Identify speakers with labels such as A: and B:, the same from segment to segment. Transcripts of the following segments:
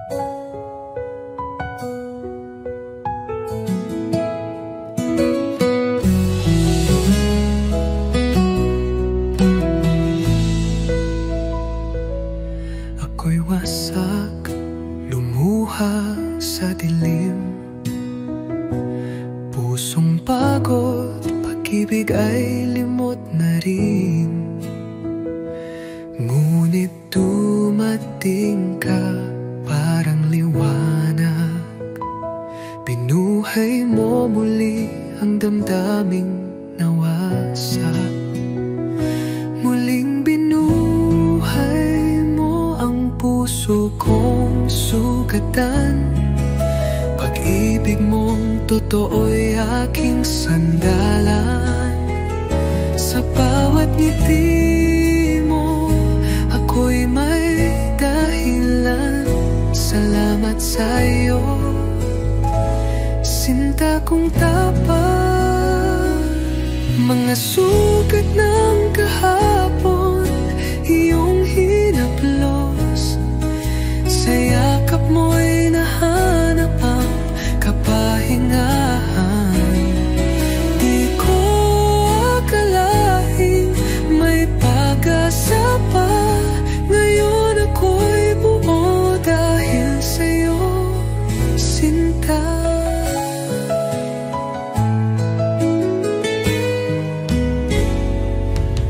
A: Ako'y wasak, lumuha sa dilim. Pusong pagod, pag-ibig ay limot na rin. Ngunit dumating ka parang liwanag. Binuhay mo muli ang damdaming nawasak. Muling binuhay mo ang puso kong sugatan. Pag-ibig mong totoo'y aking sandalan. Sa bawat ngiti mo, ako'y may dahilan. Salamat sa'yo, sinta kong tapat. Mga sugat ng kahapon, iyong hinaplos. Sa yakap mo'y nahanap ang kapahingahan. Di ko akalaing may pag-asa pa. Ngayon ako'y buo dahil sa'yo, sinta.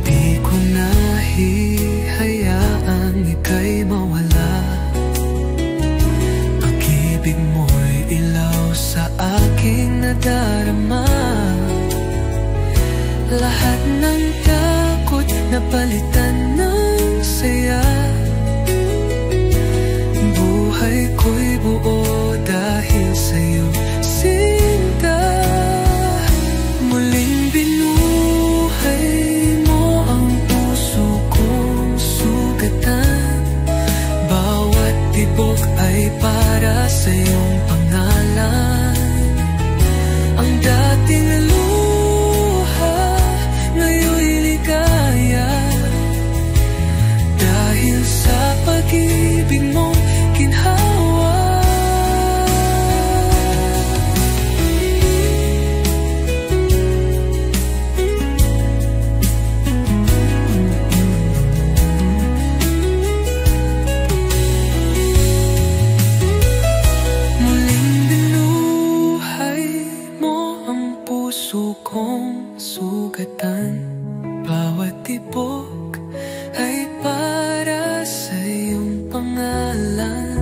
A: Di ko nahihayaang ika'y mawala. Pag-ibig mo'y ilaw sa aking nadarama. Lahat ng takot napalitan ng saya. Buhay ko'y buo dahil sa'yo, sinta. Muling binuhay mo ang puso kong sugatan. Bawat tibok ay para sa iyong pangalan. Ang dating luha, ngayon'y ligaya. Dahil sa pag-ibig mong ginhawa. Kong sugatan, bawat tibok ay para sa iyong pangalan.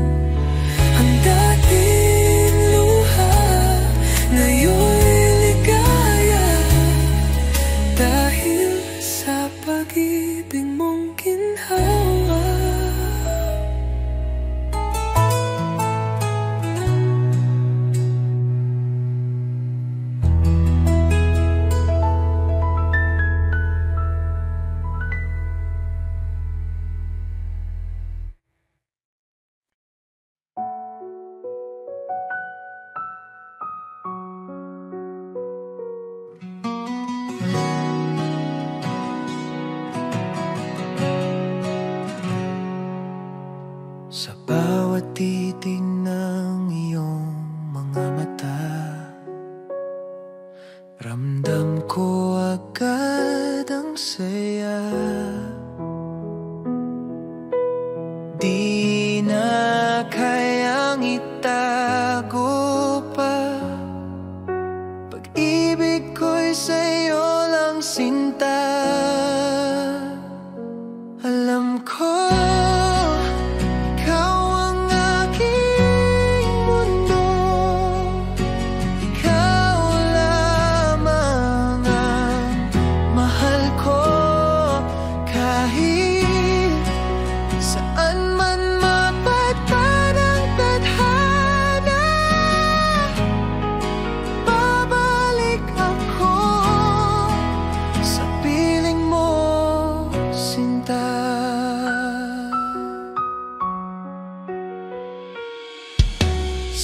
A: Ang dating luha, ngayon'y ligaya. Dahil sa pag-ibig mong ginhawa. Sa bawat titig ng iyong mga mata, ramdam ko agad ang saya. Di na kayang itago pa. Pag-ibig ko'y sa'yo lang, sinta. Alam ko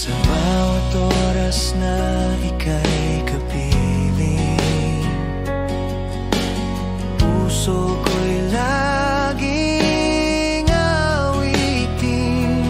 A: sa bawat oras na ika'y kapiling, puso ko'y laging awitin.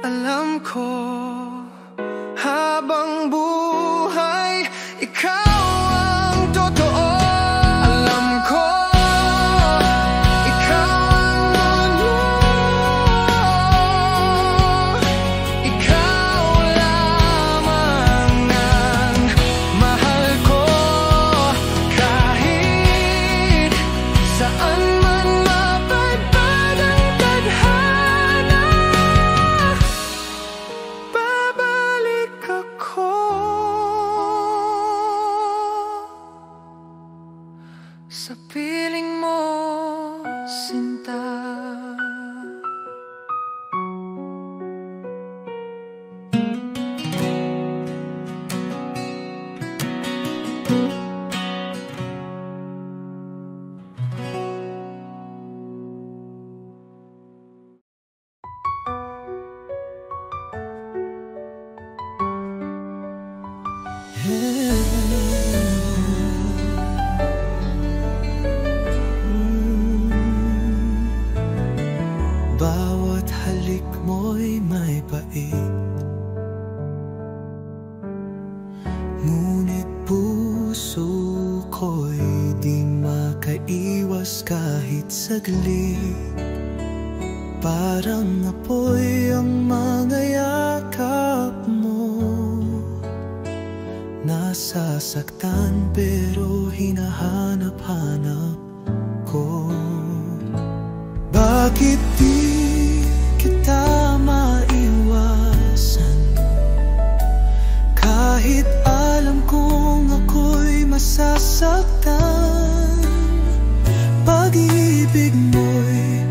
A: Alam ko, habang buhay, ikaw ang totoo. Alam ko, ikaw ang mundo. Ikaw lamang ang mahal ko. Kahit saan man mapadpad ang tadhana, babalik ako sa piling mo, sinta.
B: Bawat halik mo'y may pait, ngunit puso ko'y di makaiwas kahit saglit. Parang apoy ang mga yakap mo, nasasaktan pero hinahanap-hanap ko. Bakit di kita maiwasan? Kahit alam kong ako'y masasaktan, pag-ibig mo'y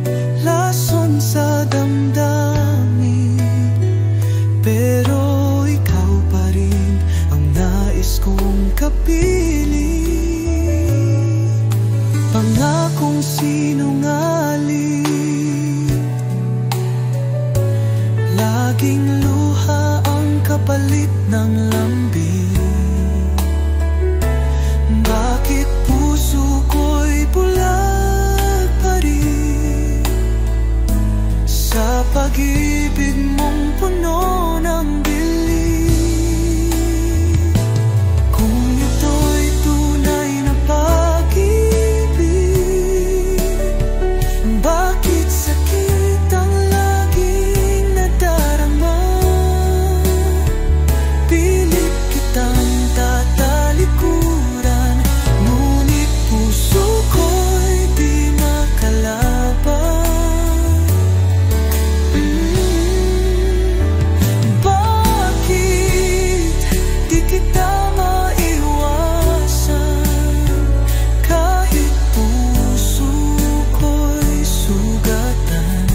B: lason sa damdamin, pero ikaw pa rin ang nais kong kapiling. Pangakong sinungaling, laging luha ang kapalit ng lambing. Bakit puso ko'y bulag pa rin sa pag-ibig mong puno ng dilim? Kung ito'y tunay na pag-ibig, bakit sakit ang laging nadarama? Pilit kitang tatalikuran, ngunit puso ko'y di makalaban. Bakit di kita maiwasan? Kahit puso ko'y sugatan,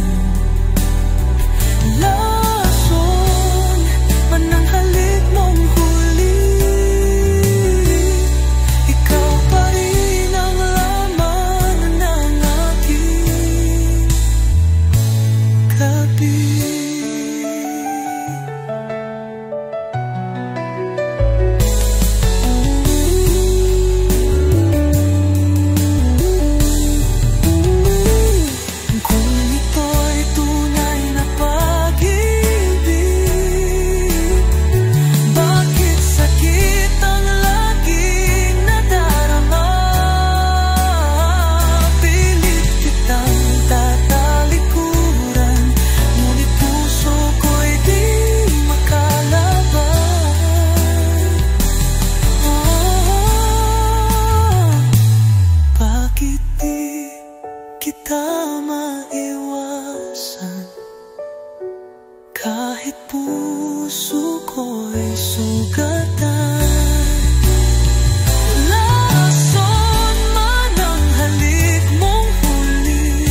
B: lason man ang halik mong huli, ikaw pa rin ang laman ng aking gabi. Kung ito'y tunay na pag-ibig, bakit sakit ang laging nadarama? Pilit kitang tatalikuran, ngunit puso ko'y di makalaban. Bakit di kita maiwasan? Kahit puso ko'y sugatan, lason man ang halik mong huli,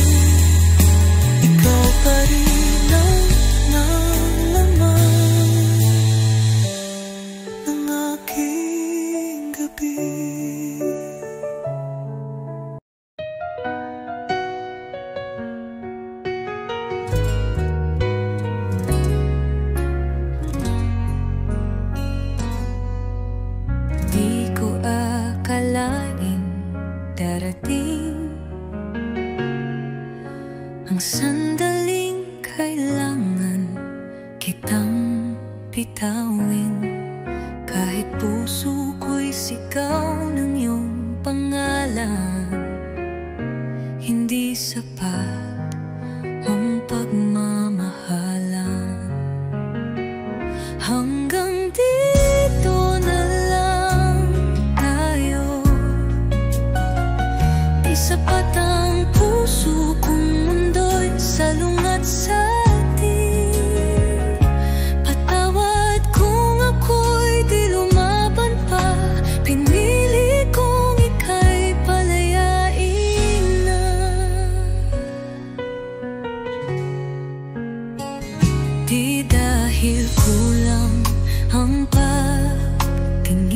B: ikaw pa rin ang laman ng aking gabi.
C: Di ko akalain darating ang sandaling kailangan bitawin. Kahit puso ko'y sigaw ng iyong pangalan, hindi sapat ang pagmamahalan. Hanggang dito na lang tayo. Di sapat ang puso kung mundo'y salungat sa atin. Patawad kung ako'y di lumaban pa. Pinili kong ika'y palayain na. Di dahil kulang ang pagtingin,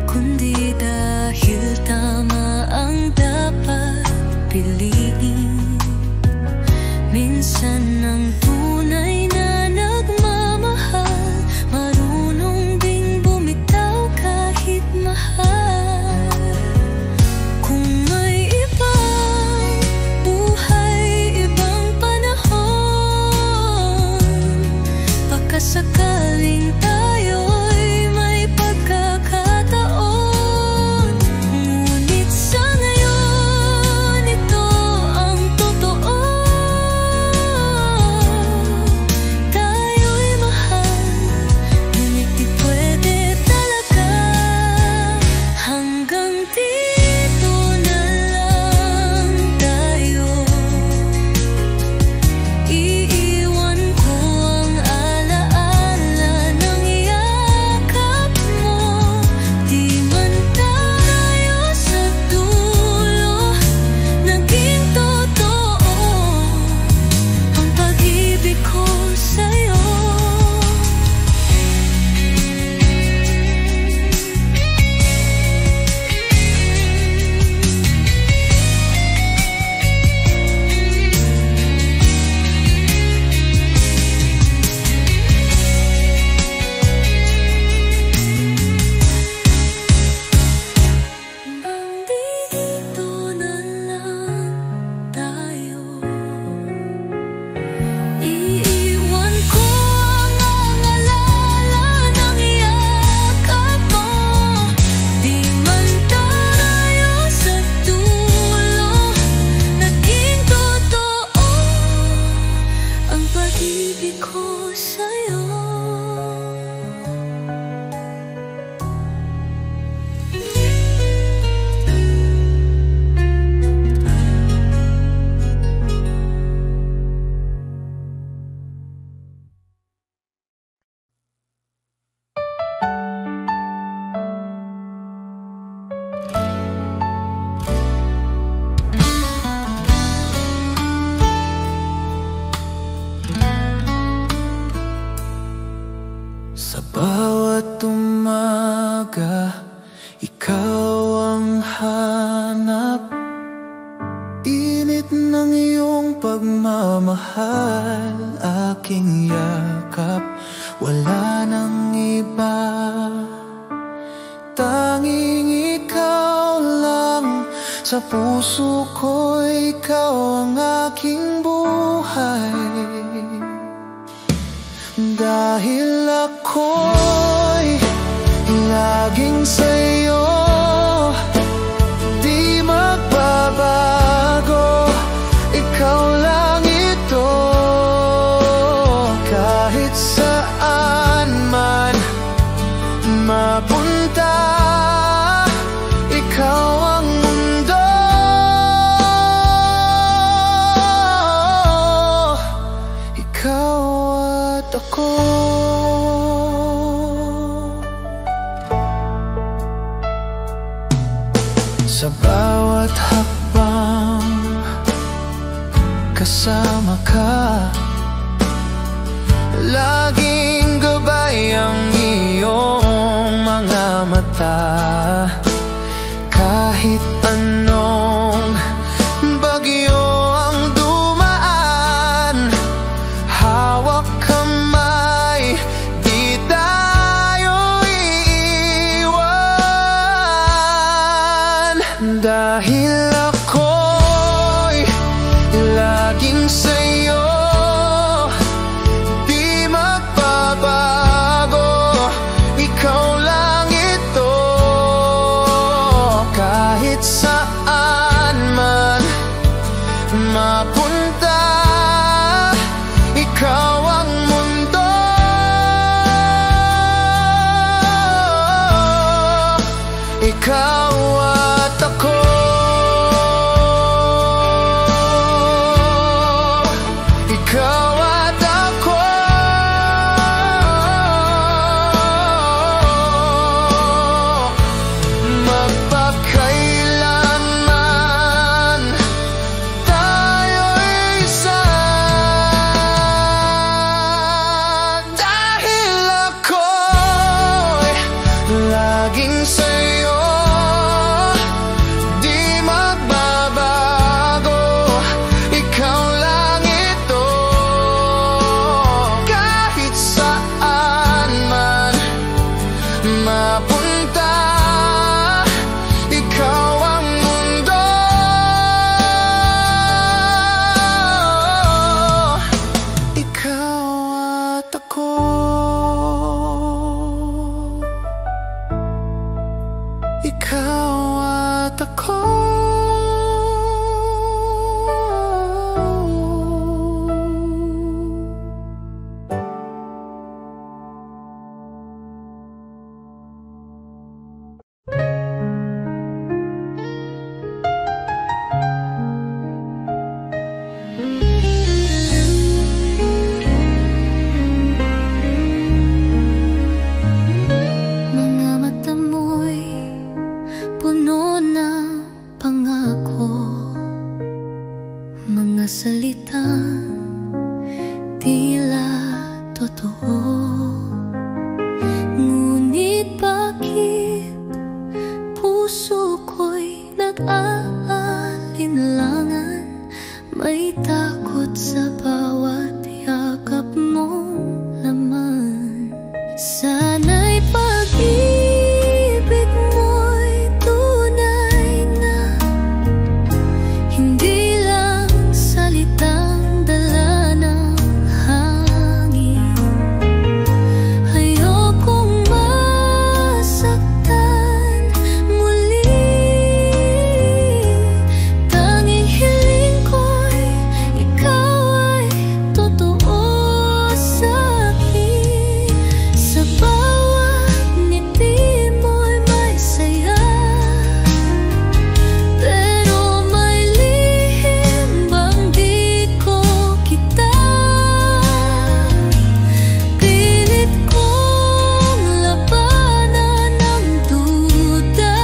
C: kundi dahil tama ang dapat piliin. Minsan ang tunay na nagmamahal marunong ding bumitaw kahit mahal. Kung may ibang buhay, ibang panahon, baka sakaling tayo'y may pagkakataon. Ngunit sa ngayon, ito ang totoo. Tayo'y mahal, ngunit di pwede talaga. Hanggang dito na lang tayo. Iiwan ko ang alaala ng yakap mo. Di man tayo sa dulo naging totoo ang pag-ibig ko sa'yo. Hanggang dito na lang tayo. Iiwan ko ang alaala ng yakap mo. Di man tayo sa dulo naging totoo ang pag-ibig ko sa'yo.
A: Sa bawat umaga, ikaw ang hanap. Init ng iyong pagmamahal, aking yakap. Wala nang iba, tanging ikaw lang. Sa puso ko, ikaw ang aking buhay. Dahil ako'y laging sa'yo, di magbabago. Ikaw lang ito, kahit saan man mapunta. Ikaw ang mundo, ikaw at ako. Sa bawat hakbang, kasama ka. Laging gabay ang iyong mga mata. Kahit anong bagyo ang dumaan, hawak kamay, di tayo iiwan. Dahil ako'y laging sa'yo, di mag
C: totoo. Ngunit bakit puso ko'y nag-aalinlangan? May takot sa bawat yakap mong laman. Sana'y pag-ibig mo'y tunay na, hindi lang salitang dala ng hangin. Ayokong masaktan muli. Tanging hiling ko'y ikaw ay totoo sa'kin. Sa bawat ngiti mo'y may saya, pero may lihim bang di ko kita. Pilit kong labanan ang duda.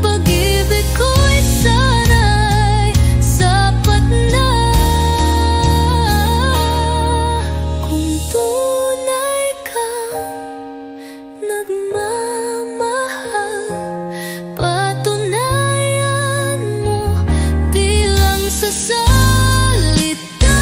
C: Pag-ibig ko'y sana'y sapat na. Kung tunay kang nagmamahal, patunayan mo di lang sa salita.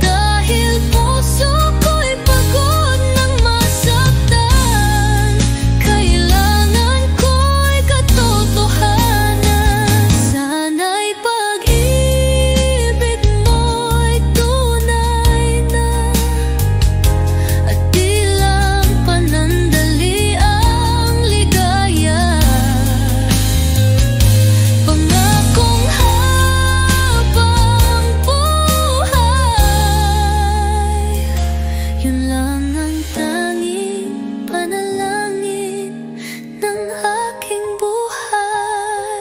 C: Dahil puso ko'y pagod ng masaktan, kailangan ko'y katotohanan. Sana'y pag-ibig mo'y tunay na, at di lang panandali ang ligaya. Pangakong habang buhay, yun lang ang tanging panalangin ng aking buhay.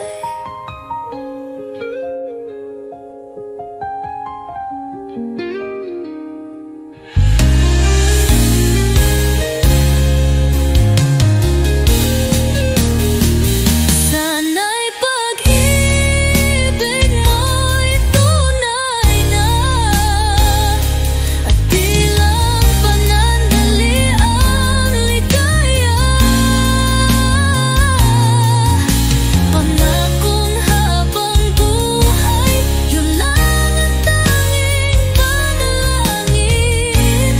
C: Sana'y pag-ibig mo'y tunay na, at di lang panandali ang ligaya. Pangakong habang buhay, yun lang ang tanging panalangin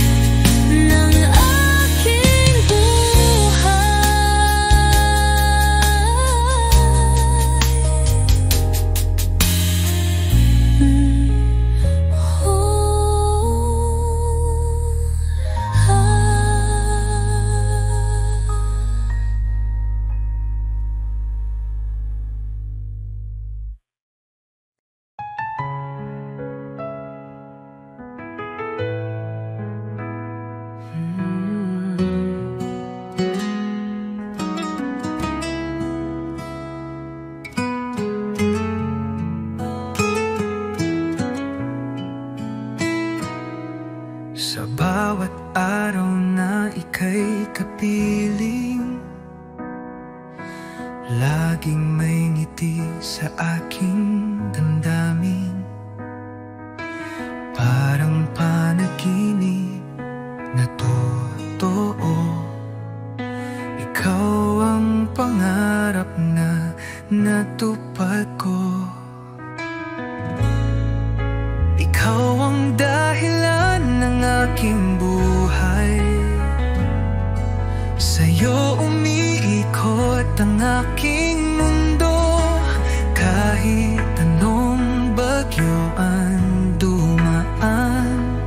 C: ng aking buhay.
B: Sa bawat araw na ika'y kapiling, laging may ngiti sa aking damdamin. Parang panaginip na totoo, ikaw ang pangarap na natupad ko. Ikaw ang dahilan ng aking buhay, sa'yo umiikot ang aking mundo. Kahit anong bagyo ang dumaan,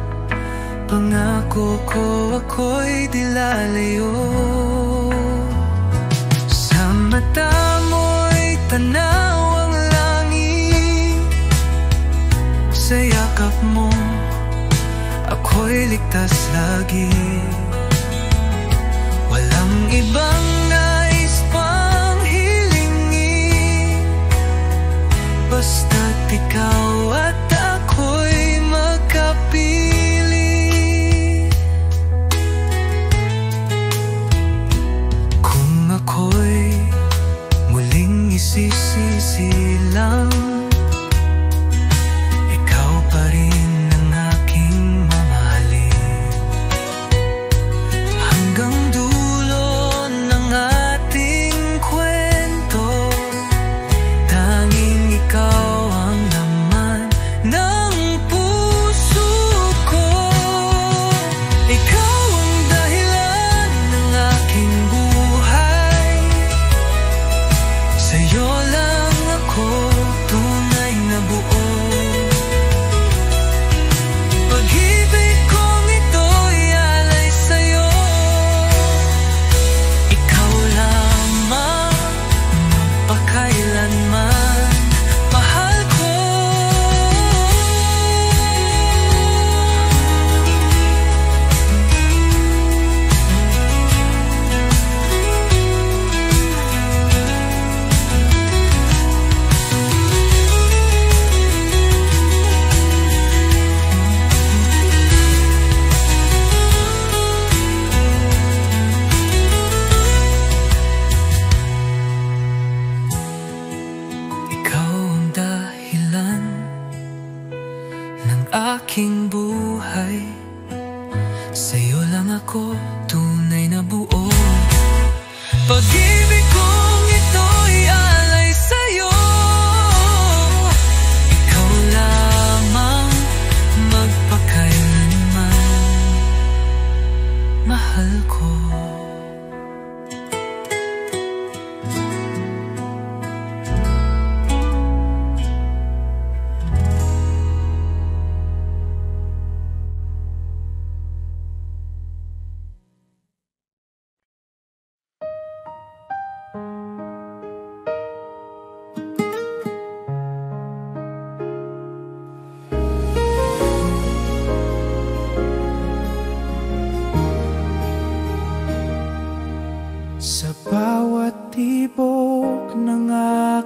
B: pangako ko ako'y di lalayo. Sa mata mo'y tanaw ang langit, sa yakap mo ako'y ligtas lagi. Walang ibang nais pang hilingin, basta't ikaw at ako'y magkapili. Kung ako'y muling isisisi lang,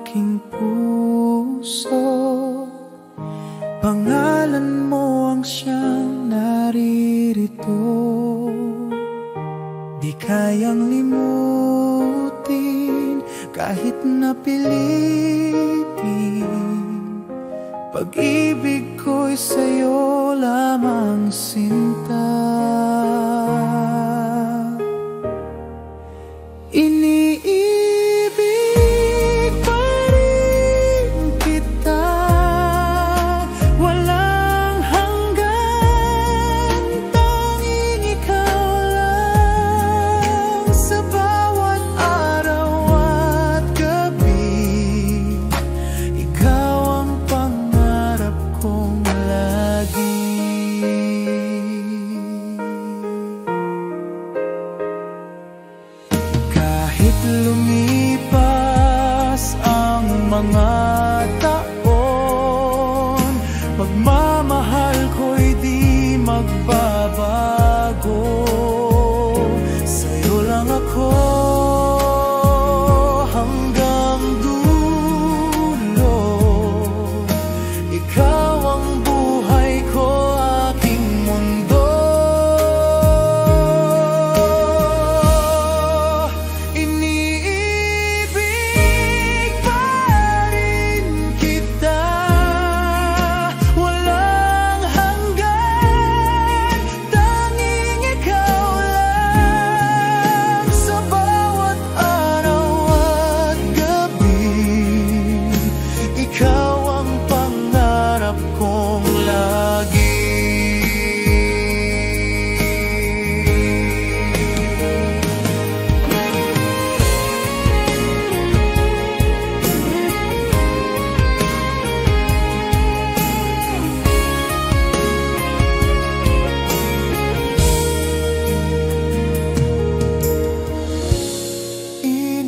B: aking puso. Pangalan mo ang siyang naririto, di kayang limutin kahit napilitin. Pag-ibig ko'y sa'yo lamang sinta. Iniibig pa rin kita, walang hanggan, tanging ikaw lang. Sa bawat araw at gabi, ikaw ang pangarap kong lagi. Kahit lumipas ang mga taon, pagmamahal ko'y di magbabago. Sa'yo lang ako hanggang dulo. Ikaw ang buhay ko, aking mundo. Iniibig pa rin kita, walang hanggan, tanging ikaw lang. Sa bawat araw at gabi, ikaw ang pangarap kong lagi.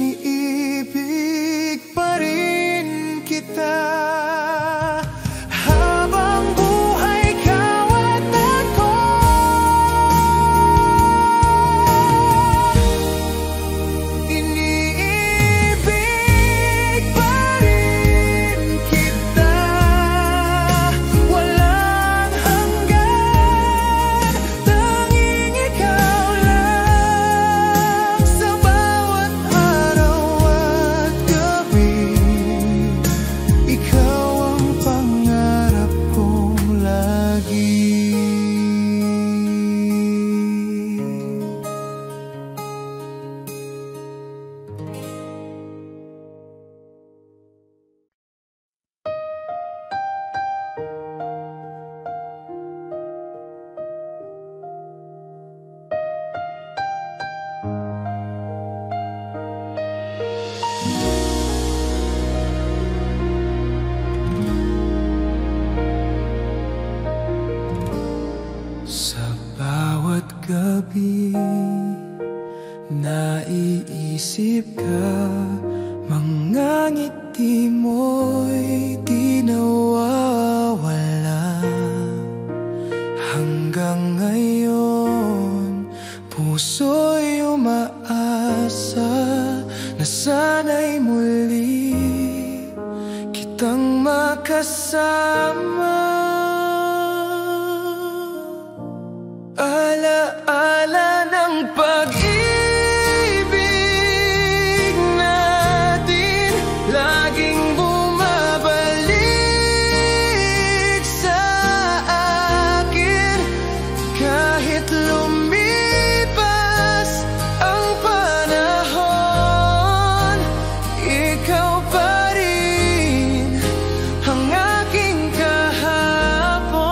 B: Iniibig pa rin kita, habang buhay ikaw at ako. Iniibig pa rin kita, walang hanggan, tanging ikaw lang. Sa bawat araw at gabi, ikaw ang pangarap kong lagi. Sa bawat gabi, naiisip ka, mga ngiti mo'y di nawawala. Hanggang ngayon, puso'y umaasa na sana'y muli kitang makasama. Ala-ala ng pag-ibig natin, laging bumabalik sa akin. Kahit lumipas ang panahon, ikaw pa rin ang aking kahapon.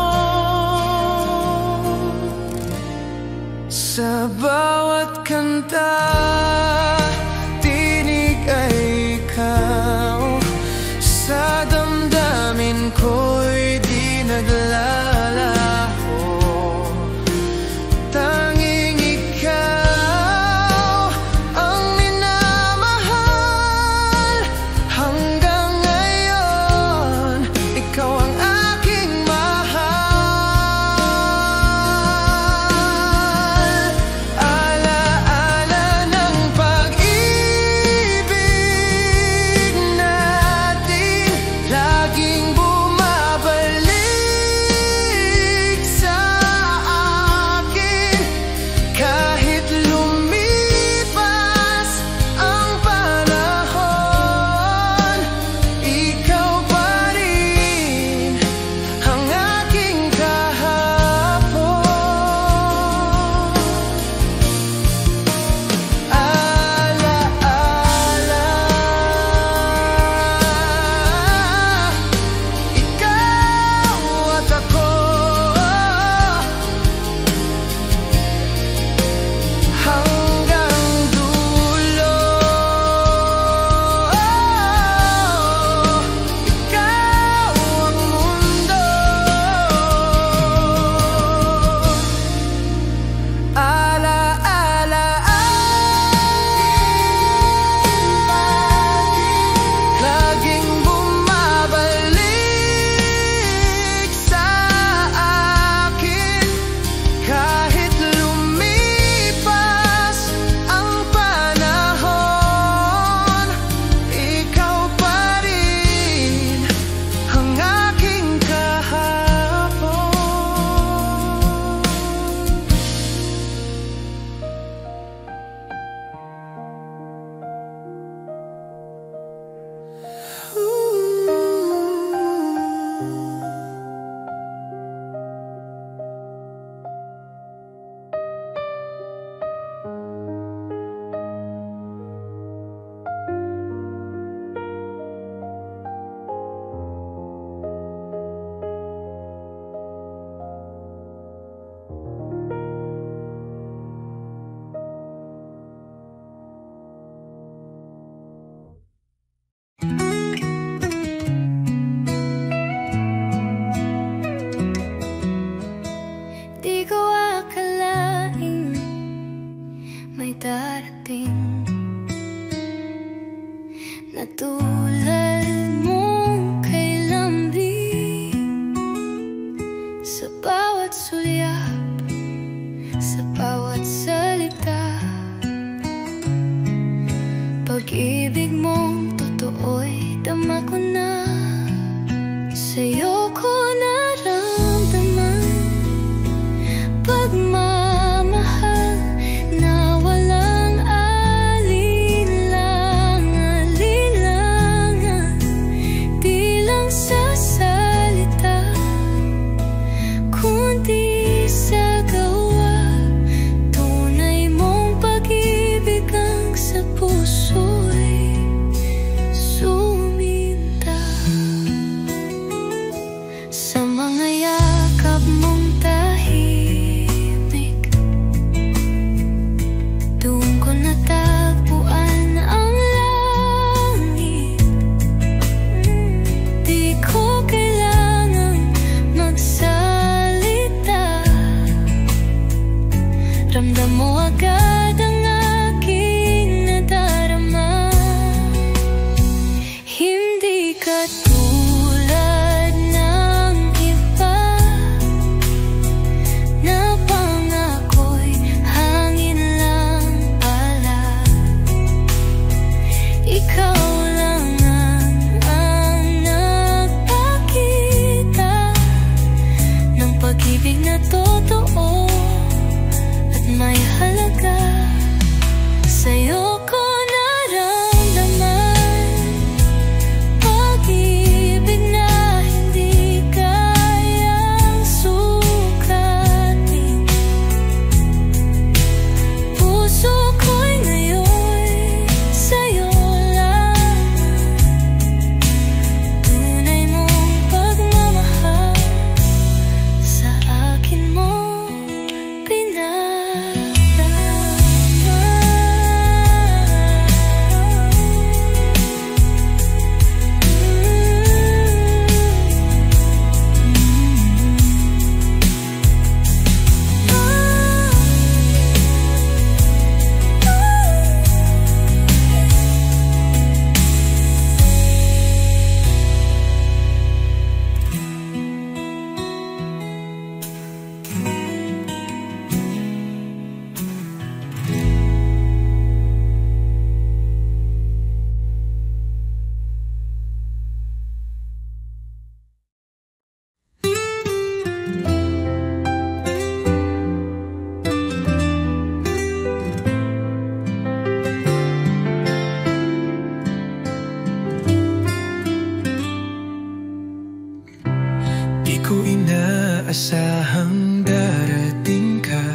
B: ko inaasahang darating ka,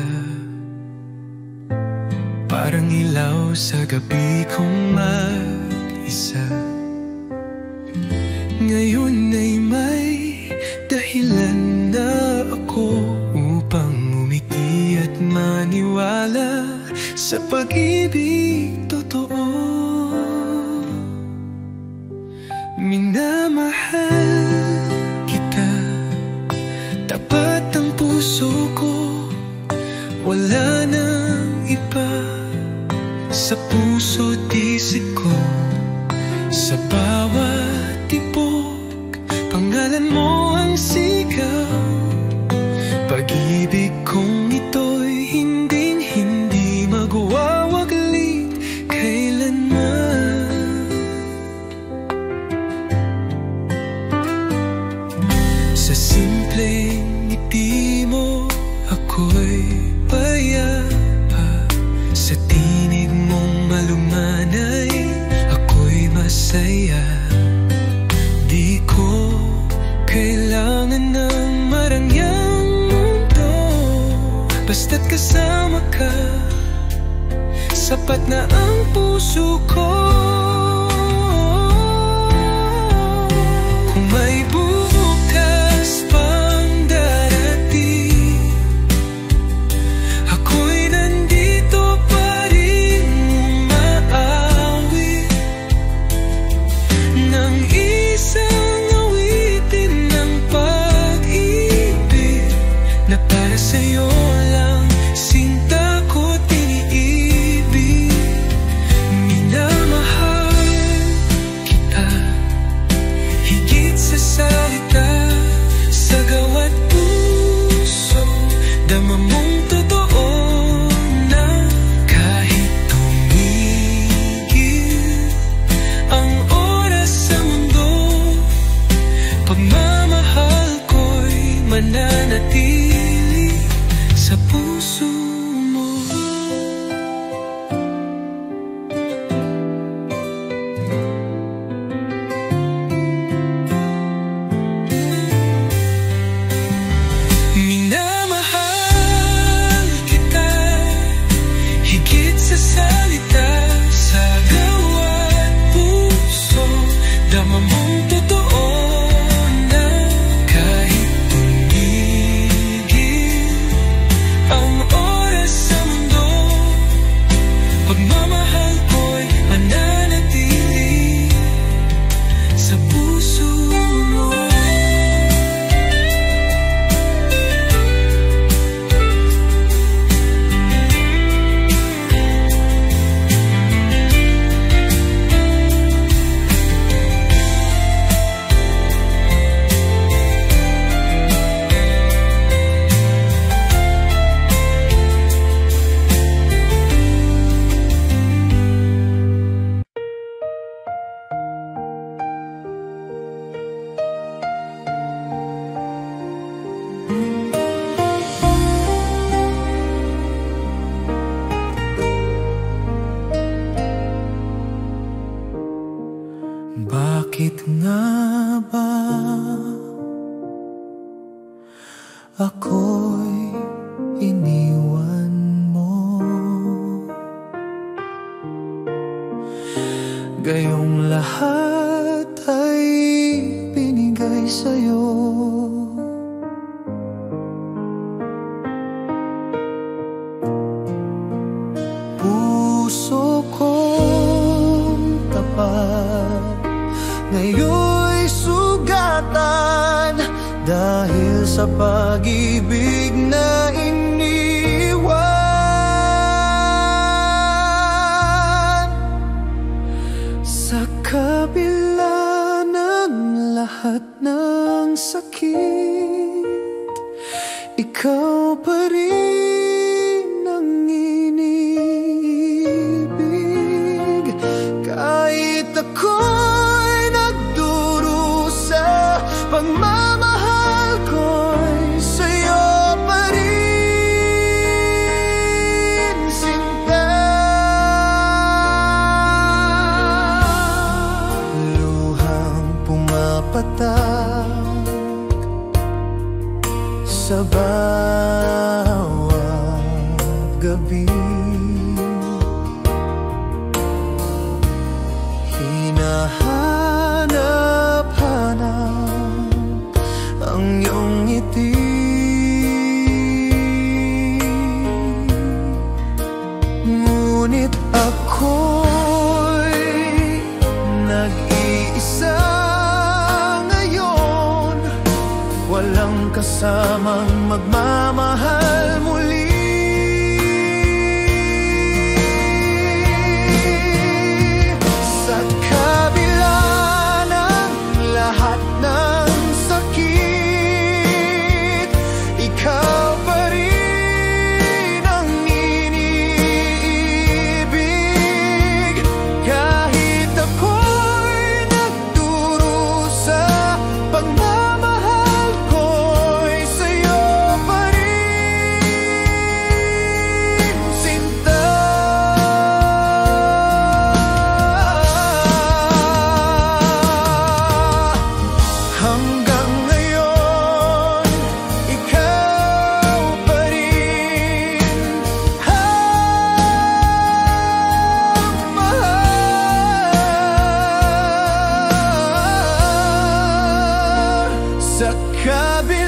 B: parang ilaw sa gabi kong mag-isa. Ngayon ay may dahilan na ako upang umiti at maniwala sa pag-ibig totoo. Minamahal kita, tapat ang puso ko, wala nang iba. Sa puso't isip ko, sa bawat tibok, pangalan mo ang sigaw. Pag-ibig kong ito'y hindi magwawaglit kailanman. Sa simpleng ngiti mo ako'y payapa, sa tinig mong malumanay ako'y masaya. Di ko kailangan ng marangyang mundo, basta't kasama ka, sapat na ang puso ko. Kung may bukas pang darating, ako'y nandito pa rin umaawi ng isang awitin ng pag-ibig na para sa'yo lang sinta ko tiniibig. Minamahal kita, higit sa salita, sa gawa't puso, dama mong totoo na kahit tumigil ang oras sa mundo, pagmamahal ko'y mananatili sa puso mo. Minamahal kita, higit sa salita, sa gawa't puso, dama mong totoo na kahit tumigil ang oras sa mundo, pagmamahal ko'y mananatili sa puso mo. Bakit nga ba ako'y iniwan mo? Gayong lahat ay binigay sa'yo. Puso kong tapat ngayon'y sugatan dahil sa pag-ibig na iniwan. Sa kabila ng lahat ng sakit, ikaw pa rin ang iniibig. Kahit ako'y nagdurusa, pagmamahal ko'y sa'yo pa rin, sinta. Luhang pumapatak
A: sa bawat gabi. Hinahanap-hanap ang iyong ngiti, ngunit ako'y nag-iisa ngayon, walang kasamang magmamahal muli. Sa kabila ng lahat ng sakit, ikaw pa rin ang iniibig. Kahit ako'y nagdurusa, pagmamahal ko'y sa'yo pa rin, sinta. Hanggang ngayon, ikaw pa rin ang mahal. Sa kabila